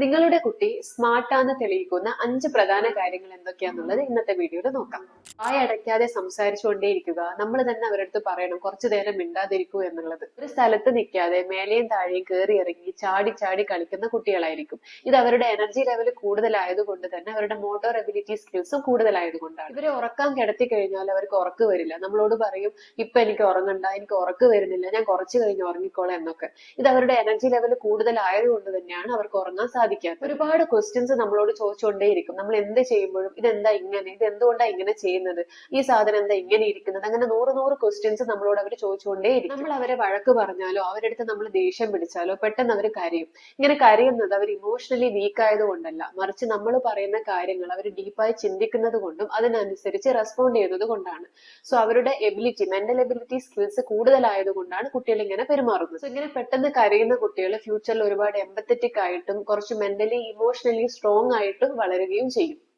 നിങ്ങളുടെ കുട്ടി സ്മാർട്ടാന്ന് തെളിയിക്കുന്ന 5 പ്രധാന കാര്യങ്ങൾ എന്തൊക്കെയാന്നുള്ളത് ഇന്നത്തെ വീഡിയോയിൽ നോക്കാം. വായടയ്ക്കാതെ സംസാരിച്ചുകൊണ്ടേയിരിക്കുക. നമ്മൾ തന്നെ അവരടുത്ത് പറയണം കുറച്ചു നേരം മിണ്ടാതിരിക്കൂ എന്നുള്ളത്. ഒരു സ്ഥലത്ത് നിൽക്കാതെ മേലെയും താഴെയും കയറി ഇറങ്ങി ചാടി ചാടി കളിക്കുന്ന കുട്ടികളായിരിക്കും. ഇത് അവരുടെ എനർജി ലെവൽ കൂടുതലായതുകൊണ്ട് തന്നെ അവരുടെ മോട്ടോർ എബിലിറ്റി സ്കിൽസും കൂടുതലായതുകൊണ്ടാണ്. ഇവരെ ഉറക്കാൻ കിടത്തി കഴിഞ്ഞാൽ അവർക്ക് ഉറക്ക് വരില്ല. നമ്മളോട് പറയും ഇപ്പൊ എനിക്ക് ഉറങ്ങണ്ട, എനിക്ക് ഉറക്ക് വരുന്നില്ല, ഞാൻ കുറച്ചു കഴിഞ്ഞ് ഉറങ്ങിക്കോളാം എന്നൊക്കെ. ഇത് അവരുടെ എനർജി ലെവൽ കൂടുതലായതുകൊണ്ട് തന്നെയാണ് അവർക്ക് ഉറങ്ങാൻ സാധിക്കാത്തത്. ഒരുപാട് ക്വസ്റ്റ്യൻസ് നമ്മളോട് ചോദിച്ചുകൊണ്ടേയിരിക്കും. നമ്മൾ എന്ത് ചെയ്യുമ്പോഴും ഇതെന്താ ഇങ്ങനെ, ഇത് എന്തുകൊണ്ടാണ് ഇങ്ങനെ ചെയ്യുന്നത്, ഈ സാധനം എന്താ ഇങ്ങനെ ഇരിക്കുന്നത്, അങ്ങനെ നൂറ് ക്വസ്റ്റ്യൻസ് നമ്മളോട് അവർ ചോദിച്ചുകൊണ്ടേയിരിക്കും. നമ്മൾ അവരെ വഴക്ക് പറഞ്ഞാലോ അവരുടെ അടുത്ത് നമ്മൾ ദേഷ്യം പിടിച്ചാലോ പെട്ടെന്ന് അവർ കരയും. ഇങ്ങനെ കരയുന്നത് അവർ ഇമോഷണലി വീക്ക് ആയതുകൊണ്ടല്ല, മറിച്ച് നമ്മൾ പറയുന്ന കാര്യങ്ങൾ അവർ ഡീപ്പായി ചിന്തിക്കുന്നത് കൊണ്ടും അതിനനുസരിച്ച് റെസ്പോണ്ട് ചെയ്യുന്നത് കൊണ്ടാണ്. സോ അവരുടെ എബിലിറ്റി, മെന്റൽ എബിലിറ്റി സ്കിൽസ് കൂടുതലായതുകൊണ്ടാണ് കുട്ടികൾ ഇങ്ങനെ പെരുമാറുന്നത്. സോ ഇങ്ങനെ പെട്ടെന്ന് കരയുന്ന കുട്ടികൾ ഫ്യൂച്ചറിൽ ഒരുപാട് എമ്പത്തറ്റിക് ആയിട്ടും കുറച്ച് മെന്റലി ഇമോഷണലി സ്ട്രോങ് ആയിട്ടും വളരുകയും ചെയ്യും.